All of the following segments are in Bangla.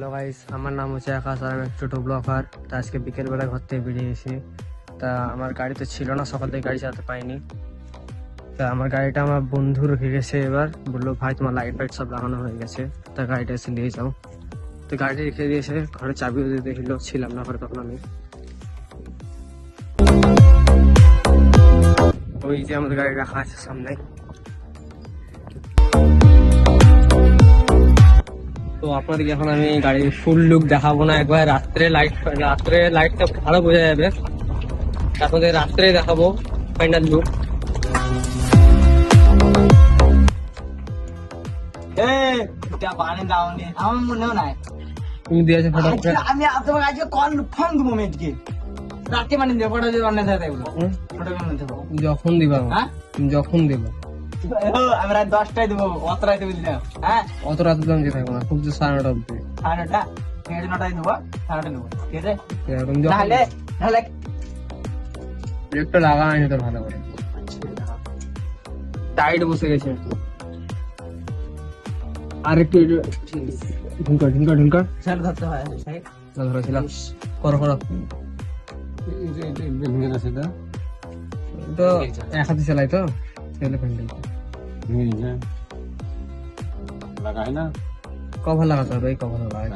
হ্যালো গাইস, আমার নাম হচ্ছে আকাশ আর আমি ছোট ব্লগার। তা আজকে বিকেলবেলা ঘর থেকে বেরিয়েছি। তা আমার গাড়ি তো ছিল না, সকাল থেকে গাড়ি চালাতে পাইনি। তা আমার গাড়িটা আমার বন্ধু রেখে গেছে। এবার বললো ভাই তোমার লাইট ফাইট সব লাগানো হয়ে গেছে, তা গাড়িটা এসে নিয়ে যাও। তো গাড়ি রেখে দিয়েছে, ঘরে চাবিও দিতে দিল, ছিলাম না ঘরে তখন আমি। ওই যে আমাদের গাড়ি রাখা আছে সামনে। তো আপনাদেরকে এখন আমি গাড়ির ফুল লুক দেখাবো না, একবার রাত্রে লাইটটা ভালো বোঝা যাবে। আপনাদের রাত্রে দেখাবো ফাইনাল লুক। আমার মনেও নাই তুমি দিয়েছো ফটো? আমি তোমাকে আজকে কনফার্ম দেবো মেয়েকে রাতে মানে দেবো ফটো যদি অন্য থাকে এগুলো ফটো কেমন দেবো যখন দিবা, হ্যাঁ তুমি যখন দিবা। আমি রাত 10টায় দেবো, অত রাতে বুঝলাম। হ্যাঁ অত রাতে তো আমি থাকবো না, খুব যে 9:30 অব্দি। 9:30 ঠিক আছে, 9টায় দেবো, 9টায় দেবো, ঠিক আছে। তুমি যখন নাহলে ব্রেকটা লাগা হয়নি তো ভালো করে, টাইট বসে গেছে। আর একটু ঢুনকার ছেলে ধরতে হয় ধরেছিলাম। করো তো এক হাতে চালাই তো ছেলে প্যান্ডেল লাগায় না, কভার লাগাতে হবে, এই কভার লাগাই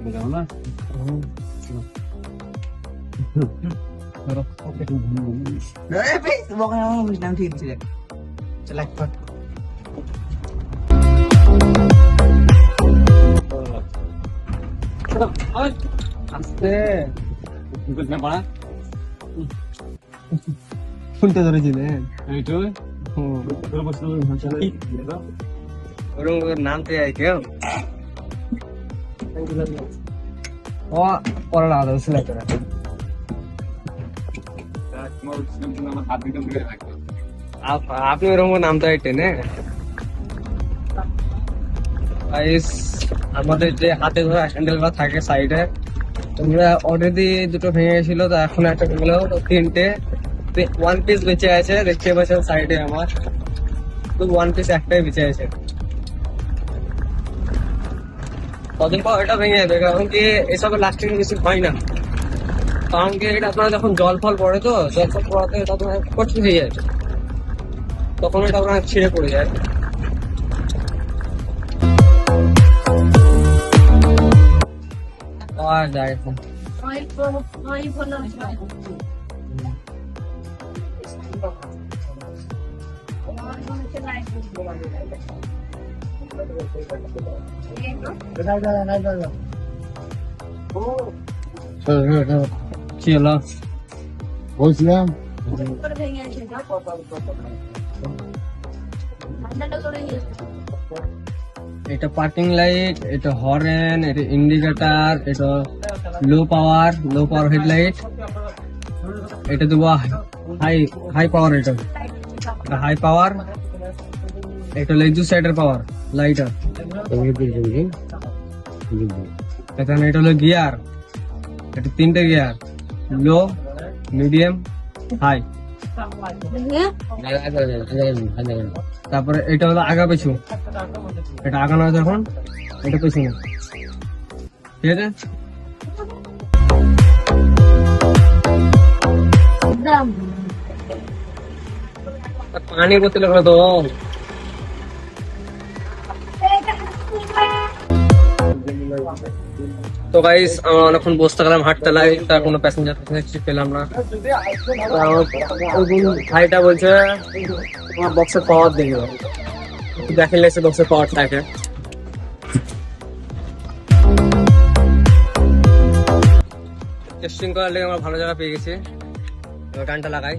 বুঝাও না। বুঝলাম, ঠিক আছে। চল একবার আস্তে পড়া শুনতে ধরেছিলে এইটো ওরকম নামতে যাই কেউ ও পরে লাগাতে হবে সিলেক্টর। আমার হাত দিতে ঘুরে রাখবে। আপনি ওরকম নামতে হয় টেনে। আমাদের যে হাতে ধরা হ্যান্ডেল গুলো থাকে সাইডে, তোমরা অলরেডি দুটো ভেঙে গেছিল, তো এখন একটা ভেঙে, তিনটে ওয়ান পিস বেঁচে আছে। দেখতে পাচ্ছেন সাইডে আমার তো ওয়ান পিস একটাই বেঁচে আছে। কদিন পর এটা ভেঙে যাবে, কারণ কি এসব লাস্টিং বেশি হয় না। কারণ কি এটা আপনার যখন জল ফল পড়ে, তো জল ফল পড়াতে এটা তোমার কঠিন হয়ে যায়, তখন এটা আপনার ছিঁড়ে পড়ে যায়। আর যায় এখন কি হলো বলছিলাম এটা পার্কিং লাইট, এটা হর্ন, এটা ইন্ডিকেটার, এটা লো পাওয়ার হেডলাইট, এটা দেবো হাই পাওয়ার, এটা হাই পাওয়ার, এটা লেজু সাইডের পাওয়ার লাইটার, এখানে এটা হলো গিয়ার, এটা 3টে গিয়ার, লো, মিডিয়াম, হাই। তারপরে এটা হলো আগা পিছু, এটা আগানো আছে এখন, এটা পিছনে, ঠিক আছে। পানি বোতল করে তো তো গাইস, আমরা অনেকক্ষণ বসতে গেলাম হাটতলায়, তার কোনো প্যাসেঞ্জার পেলাম না। ভাইটা বলছে তোমার বক্সের পাওয়ার দেখে দেখেন এসে বক্সের পাওয়ার থাকে। টেস্টিং করার লেগে আমরা ভালো জায়গা পেয়ে গেছি, গানটা লাগাই।